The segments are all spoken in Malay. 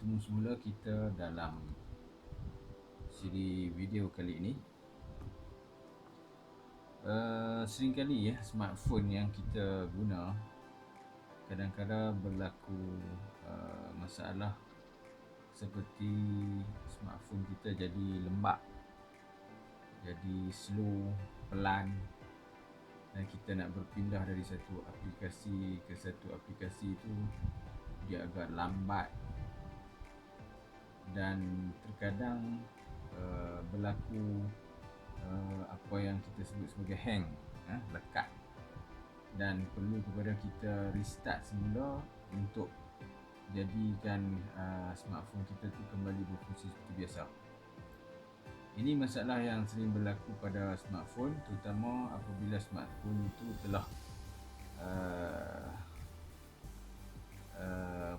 bertemu semula kita dalam siri video kali ini. Seringkali smartphone yang kita guna kadang-kadang berlaku masalah seperti smartphone kita jadi lembab, jadi slow, pelan, dan kita nak berpindah dari satu aplikasi ke satu aplikasi itu dia agak lambat, dan terkadang berlaku apa yang kita sebut sebagai hang, lekat, dan perlu kepada kita restart semula untuk jadikan smartphone kita tu kembali berfungsi seperti biasa. Ini masalah yang sering berlaku pada smartphone, terutama apabila smartphone itu telah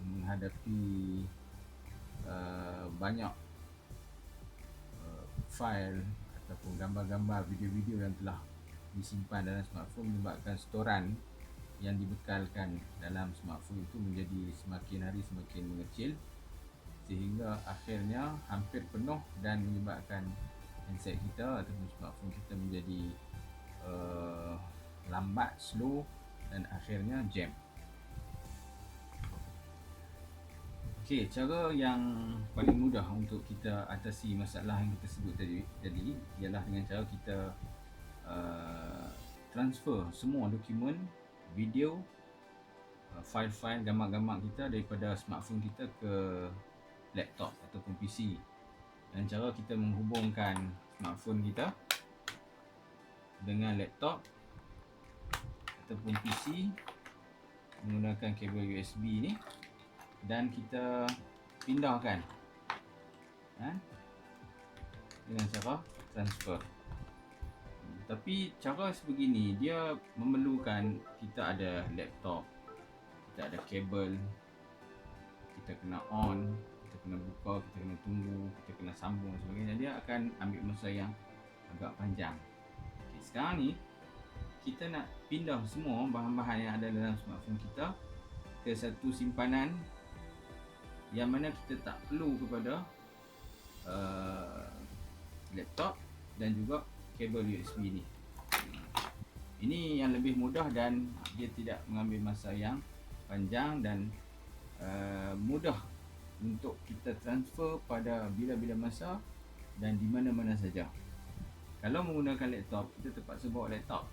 menghadapi banyak file ataupun gambar-gambar, video-video yang telah disimpan dalam smartphone, menyebabkan storan yang dibekalkan dalam smartphone itu menjadi semakin hari semakin mengecil, sehingga akhirnya hampir penuh dan menyebabkan handset kita ataupun smartphone kita menjadi lambat, slow, dan akhirnya jam. Okey, cara yang paling mudah untuk kita atasi masalah yang kita sebut tadi ialah dengan cara kita transfer semua dokumen, video, file-file, gambar-gambar kita daripada smartphone kita ke laptop ataupun PC. Dan cara kita menghubungkan smartphone kita dengan laptop ataupun PC menggunakan kabel USB ni, dan kita pindahkan dengan cara transfer. Tapi cara sebegini dia memerlukan kita ada laptop, kita ada kabel, kita kena on, kita kena buka, kita kena tunggu, kita kena sambung dan sebagainya. Dia akan ambil masa yang agak panjang. Okay, sekarang ni kita nak pindah semua bahan-bahan yang ada dalam smartphone kita ke satu simpanan yang mana kita tak perlu kepada laptop dan juga kabel USB ni. Ini yang lebih mudah dan dia tidak mengambil masa yang panjang, dan mudah untuk kita transfer pada bila-bila masa dan di mana-mana saja. Kalau menggunakan laptop, kita terpaksa bawa laptop.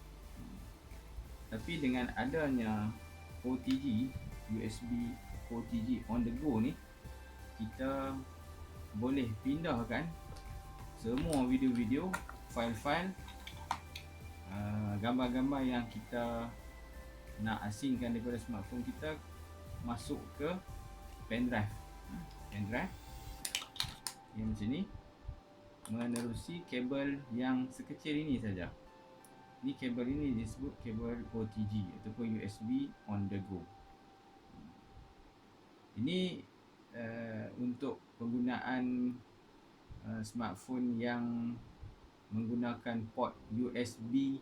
Tapi dengan adanya OTG, USB OTG on the go ni, kita boleh pindahkan semua video-video, file-file, gambar-gambar yang kita nak asingkan daripada smartphone kita masuk ke pendrive yang macam ni, menerusi kabel yang sekecil ini saja. Ni kabel ini disebut kabel OTG ataupun USB on the go. Ini untuk penggunaan smartphone yang menggunakan port USB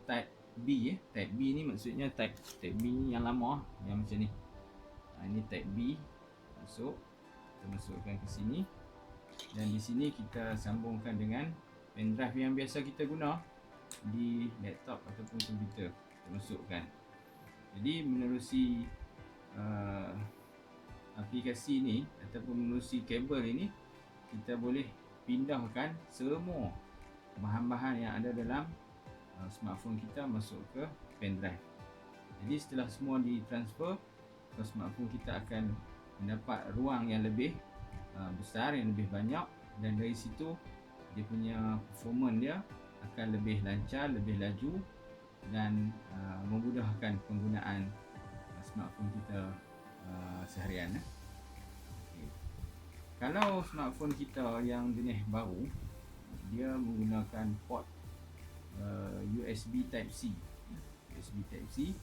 Type B. Type B ni maksudnya Type B ni yang lama, yang macam ni. Ini Type B masuk, kita masukkan ke sini, dan di sini kita sambungkan dengan pendrive yang biasa kita guna di laptop ataupun komputer. Kita masukkan. Jadi menerusi aplikasi ni ataupun menerusi kabel ini, kita boleh pindahkan semua bahan-bahan yang ada dalam smartphone kita masuk ke pendrive. Jadi setelah semua ditransfer ke smartphone, kita akan mendapat ruang yang lebih besar, yang lebih banyak, dan dari situ dia punya performance dia akan lebih lancar, lebih laju, dan memudahkan penggunaan smartphone kita seharian. Okay. Kalau smartphone kita yang jenis baru, dia menggunakan port USB Type-C. USB Type-C.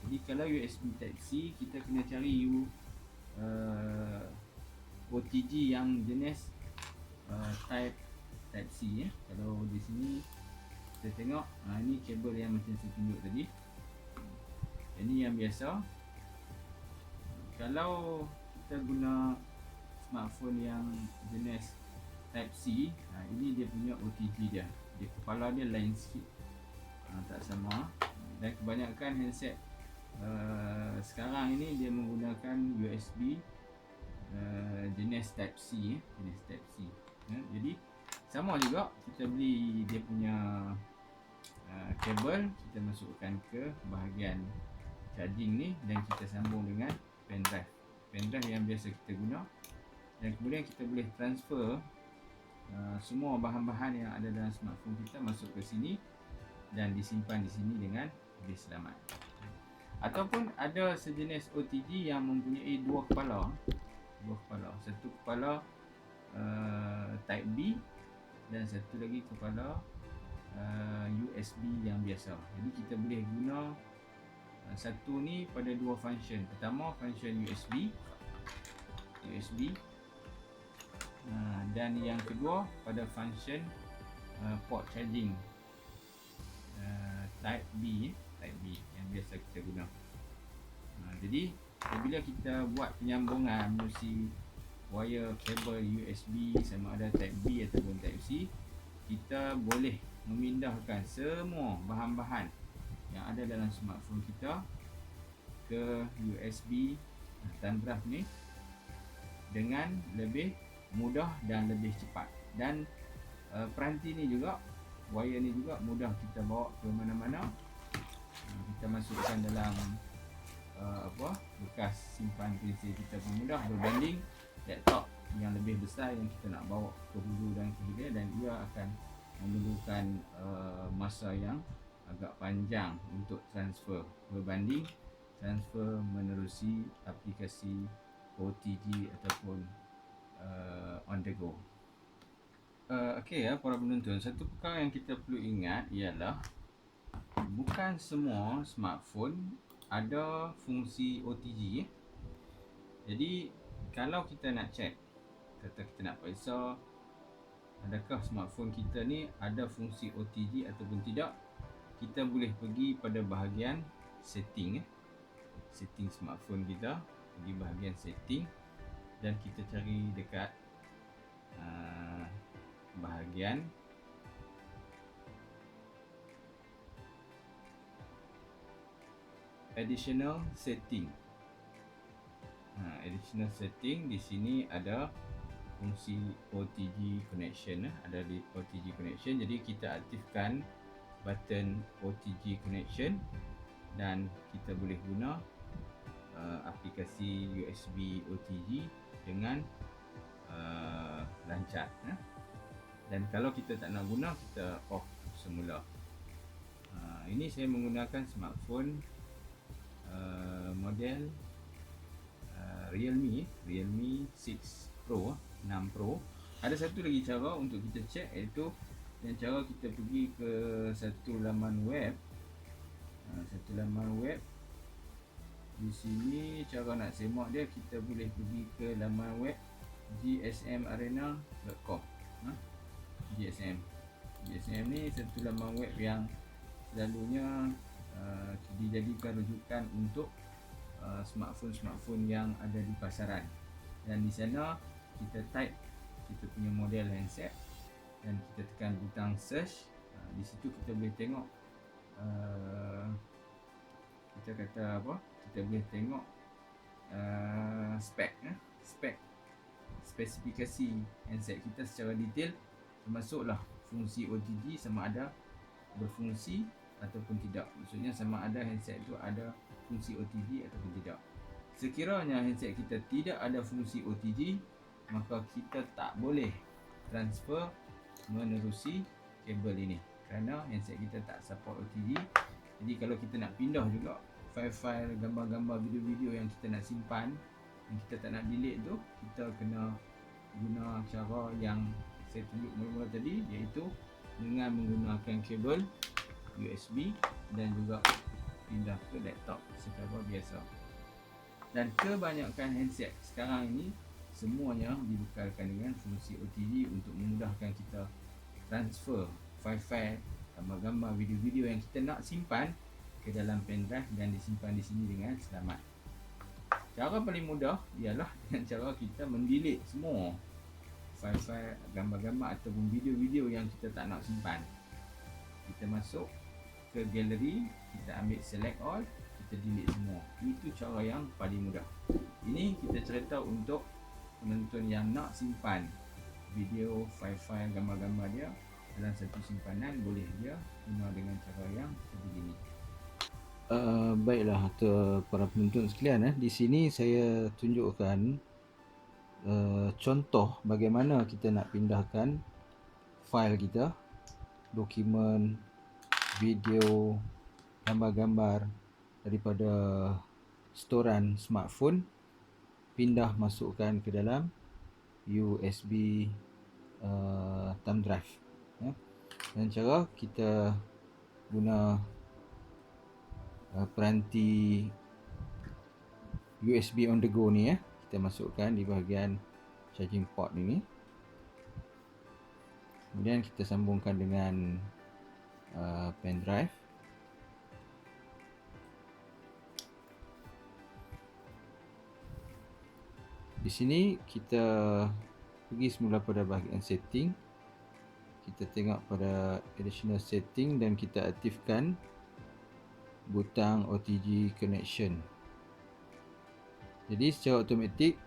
Jadi kalau USB Type-C, kita kena cari OTG yang jenis Type-C. Kalau di sini kita tengok, ini kabel yang macam saya tunjuk tadi. Ini yang biasa. kalau kita guna smartphone yang jenis Type C, ini dia punya OTG dia kepala dia lain sikit, tak sama. Dan kebanyakan handset sekarang ini dia menggunakan USB jenis Type C, jadi sama juga kita beli dia punya kabel, kita masukkan ke bahagian charging ni dan kita sambung dengan pendrive yang biasa kita guna, dan kemudian kita boleh transfer semua bahan-bahan yang ada dalam smartphone kita masuk ke sini dan disimpan di sini dengan lebih selamat. Ataupun ada sejenis OTG yang mempunyai dua kepala, satu kepala Type B dan satu lagi kepala USB yang biasa. Jadi kita boleh guna satu ni pada dua function. Pertama function USB, dan yang kedua pada function port charging Type B yang biasa kita guna. Jadi apabila kita buat penyambungan melalui wire kabel USB sama ada Type B ataupun Type C, kita boleh memindahkan semua bahan-bahan yang ada dalam smartphone kita ke USB thumb drive ni dengan lebih mudah dan lebih cepat. Dan peranti ni juga, wire ni juga mudah kita bawa ke mana-mana. Kita masukkan dalam bekas simpan pensel kita pun mudah, berbanding laptop yang lebih besar yang kita nak bawa ke hulu dan ke hilir, dan ia akan memerlukan masa yang agak panjang untuk transfer berbanding transfer menerusi aplikasi OTG ataupun on the go. Okey ya para penonton, satu perkara yang kita perlu ingat ialah bukan semua smartphone ada fungsi OTG. Jadi kalau kita nak check, kata kita nak periksa adakah smartphone kita ni ada fungsi OTG ataupun tidak, kita boleh pergi pada bahagian setting smartphone kita, pergi bahagian setting dan kita cari dekat bahagian additional setting. Additional setting, di sini ada fungsi OTG connection, ada di OTG connection. Jadi kita aktifkan button OTG connection dan kita boleh guna aplikasi USB OTG dengan lancar. Dan kalau kita tak nak guna, kita off semula. Ini saya menggunakan smartphone model Realme 6 Pro. Ada satu lagi cara untuk kita check, iaitu dengan cara kita pergi ke satu laman web. Di sini cara nak semak dia, kita boleh pergi ke laman web gsmarena.com. GSM ni satu laman web yang selalunya dijadikan rujukan untuk smartphone yang ada di pasaran. Dan di sana kita type kita punya model handset dan kita tekan butang search. Di situ kita boleh tengok kita boleh tengok spesifikasi handset kita secara detail, termasuklah fungsi OTG sama ada berfungsi ataupun tidak. Maksudnya sama ada handset itu ada fungsi OTG ataupun tidak. Sekiranya handset kita tidak ada fungsi OTG, maka kita tak boleh transfer menerusi kabel ini kerana handset kita tak support OTG. Jadi kalau kita nak pindah juga file-file, gambar-gambar, video-video yang kita nak simpan, yang kita tak nak delete tu, kita kena guna cara yang saya tunjuk mula-mula tadi, iaitu dengan menggunakan kabel USB dan juga pindah ke laptop secara biasa. Dan kebanyakan handset sekarang ini semuanya dibekalkan dengan fungsi OTG untuk memudahkan kita transfer file-file, gambar-gambar, video-video yang kita nak simpan ke dalam pendrive dan disimpan di sini dengan selamat. Cara paling mudah ialah dengan cara kita mendelete semua file-file gambar-gambar ataupun video-video yang kita tak nak simpan. Kita masuk ke galeri, kita ambil select all, kita delete semua. Itu cara yang paling mudah. Ini kita cerita untuk penonton yang nak simpan video, file-file, gambar-gambar dia dalam satu simpanan, boleh dia guna dengan cara yang begini. Baiklah para penonton sekalian, di sini saya tunjukkan contoh bagaimana kita nak pindahkan file kita, dokumen, video, gambar-gambar daripada storan smartphone pindah masukkan ke dalam USB thumb drive, ya. Dan cara kita guna peranti USB on the go ni, ya. Kita masukkan di bahagian charging port ini. Kemudian kita sambungkan dengan pen drive. Di sini kita pergi semula pada bahagian setting. Kita tengok pada additional setting dan kita aktifkan butang OTG connection. Jadi secara automatik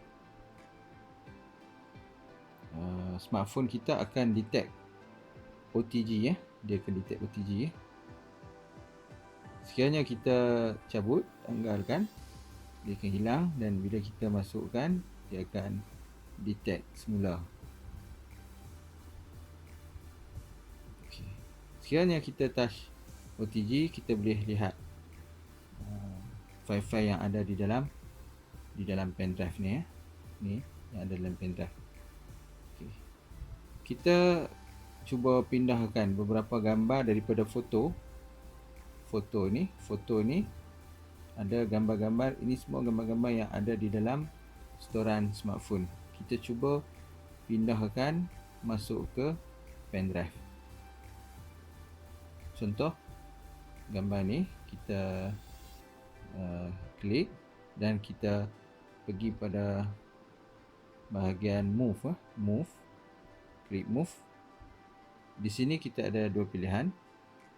smartphone kita akan detect OTG, ya. Dia akan detect OTG, ya. Sekiranya kita cabut, tanggalkan, dia akan hilang, dan bila kita masukkan, dia akan detect semula. Okay. Sekiranya kita touch OTG, kita boleh lihat file-file yang ada di dalam pen drive ni, ya. Ni yang ada dalam pen drive. Okay. Kita cuba pindahkan beberapa gambar daripada foto ni ada gambar-gambar. Ini semua gambar-gambar yang ada di dalam storan smartphone. Kita cuba pindahkan masuk ke pen drive. Contoh gambar ni, kita klik dan kita pergi pada bahagian move, klik move. Di sini kita ada dua pilihan.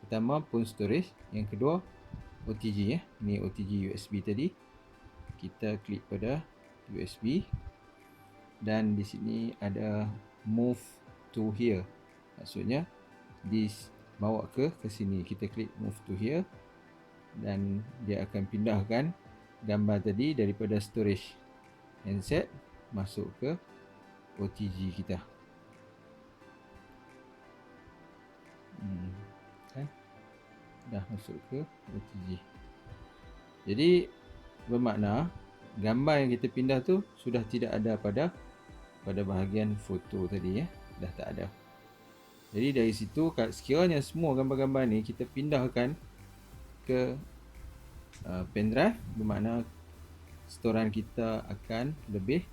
Pertama, phone storage. Yang kedua, OTG, ya. Ini OTG USB tadi. Kita klik pada USB dan di sini ada move to here. Maksudnya dibawa ke sini. Kita klik move to here dan dia akan pindahkan gambar tadi daripada storage handset masuk ke OTG kita. Kan? Dah masuk ke OTG. Jadi bermakna gambar yang kita pindah tu sudah tidak ada pada bahagian foto tadi, ya. Dah tak ada. Jadi dari situ, sekiranya semua gambar-gambar ni kita pindahkan ke pen drive, bermakna storan kita akan lebih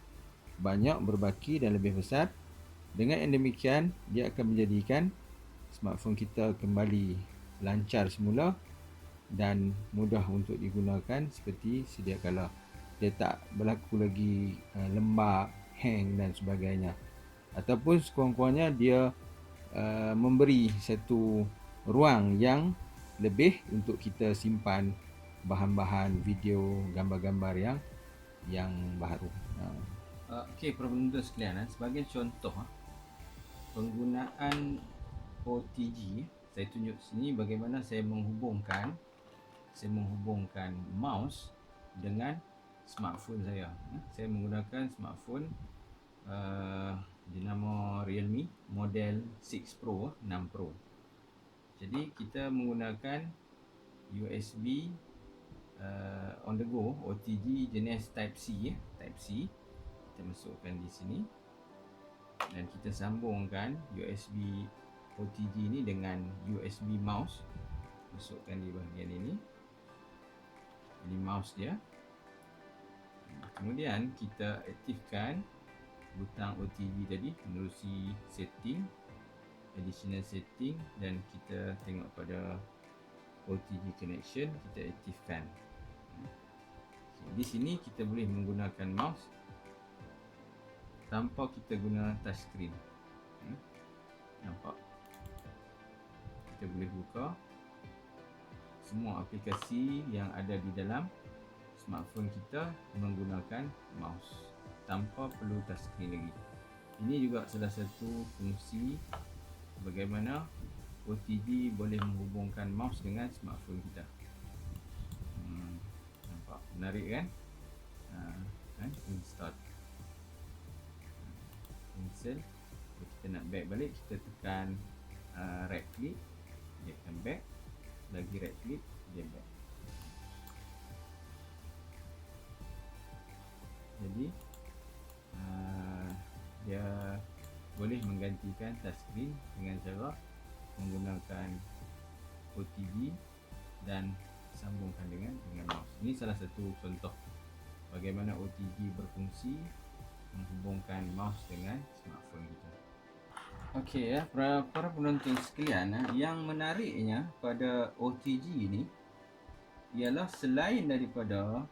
banyak, berbaki dan lebih besar. Dengan yang demikian, dia akan menjadikan smartphone kita kembali lancar semula dan mudah untuk digunakan seperti sedia kala. Dia tak berlaku lagi lembab, hang dan sebagainya. Ataupun sekurang-kurangnya dia memberi satu ruang yang lebih untuk kita simpan bahan-bahan video, gambar-gambar yang baru. Okey, para penonton sekalian, sebagai contoh penggunaan OTG, saya tunjuk sini bagaimana saya menghubungkan mouse dengan smartphone saya. Saya menggunakan smartphone dinama Realme model 6 Pro, 6 Pro. Jadi kita menggunakan USB on the go OTG jenis Type C, Type C. Kita masukkan di sini dan kita sambungkan USB OTG ini dengan USB mouse. Masukkan di bahagian ini. Ini mouse dia. Kemudian kita aktifkan butang OTG tadi menerusi setting, additional setting, dan kita tengok pada OTG connection, kita aktifkan. Di sini kita boleh menggunakan mouse tanpa kita guna touchscreen. Nampak? Kita boleh buka semua aplikasi yang ada di dalam smartphone kita menggunakan mouse tanpa perlu touchscreen lagi. Ini juga salah satu fungsi bagaimana OTG boleh menghubungkan mouse dengan smartphone kita. Nampak menarik kan? Install. Cancel. Kita nak back balik, kita tekan right click, dia akan back. Lagi right click, dia back. Jadi dia boleh menggantikan touchscreen dengan cara menggunakan OTG dan sambungkan dengan mouse. Ini salah satu contoh bagaimana OTG berfungsi menghubungkan mouse dengan smartphone kita. Okey ya, para penonton sekalian, yang menariknya pada OTG ini ialah selain daripada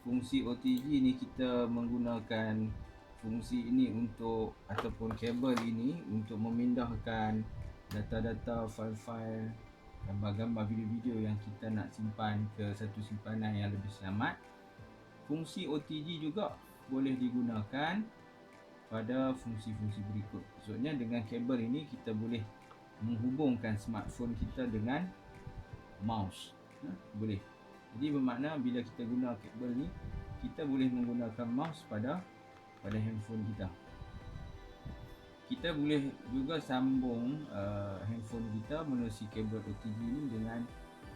fungsi OTG ini, kita menggunakan fungsi ini untuk ataupun kabel ini untuk memindahkan data-data, file-file, gambar-gambar, video-video yang kita nak simpan ke satu simpanan yang lebih selamat. Fungsi OTG juga boleh digunakan pada fungsi-fungsi berikut. Maksudnya dengan kabel ini kita boleh menghubungkan smartphone kita dengan mouse. Boleh. Jadi bermakna bila kita guna kabel ni, kita boleh menggunakan mouse pada handphone kita. Kita boleh juga sambung handphone kita menerusi kabel OTG ini dengan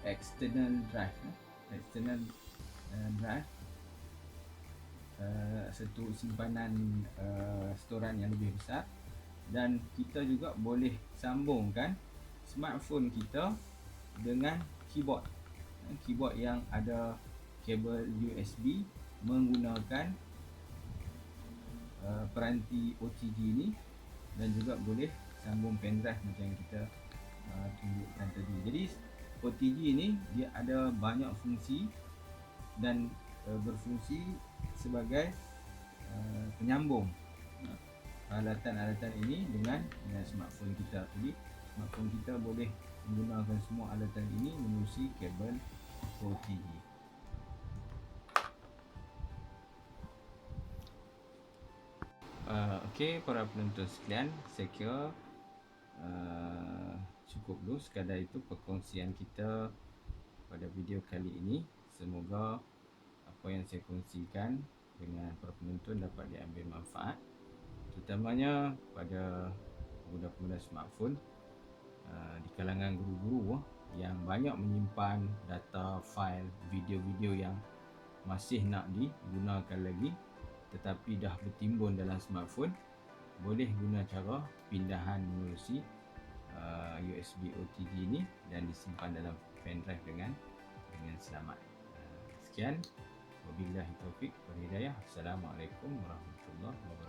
external drive. External drive, satu simpanan storan yang lebih besar, dan kita juga boleh sambungkan smartphone kita dengan keyboard yang ada kabel USB menggunakan peranti OTG ini, dan juga boleh sambung pendrive macam yang kita tunjukkan tadi. Jadi OTG ini dia ada banyak fungsi dan berfungsi sebagai penyambung alatan-alatan ini dengan smartphone kita. Jadi smartphone kita boleh menggunakan semua alatan ini menerusi kabel OTG. Okey, para penonton sekalian, saya kira cukup dulu sekadar itu perkongsian kita pada video kali ini. Semoga apa yang saya kongsikan dengan para penonton dapat diambil manfaat, terutamanya pada pengguna-pengguna smartphone di kalangan guru-guru yang banyak menyimpan data, file, video-video yang masih nak digunakan lagi tetapi dah bertimbun dalam smartphone. Boleh guna cara pindahan menerusi USB OTG ini dan disimpan dalam pendrive dengan selamat. Sekian, wabillahi taufik wal hidayah. Assalamualaikum warahmatullahi wabarakatuh.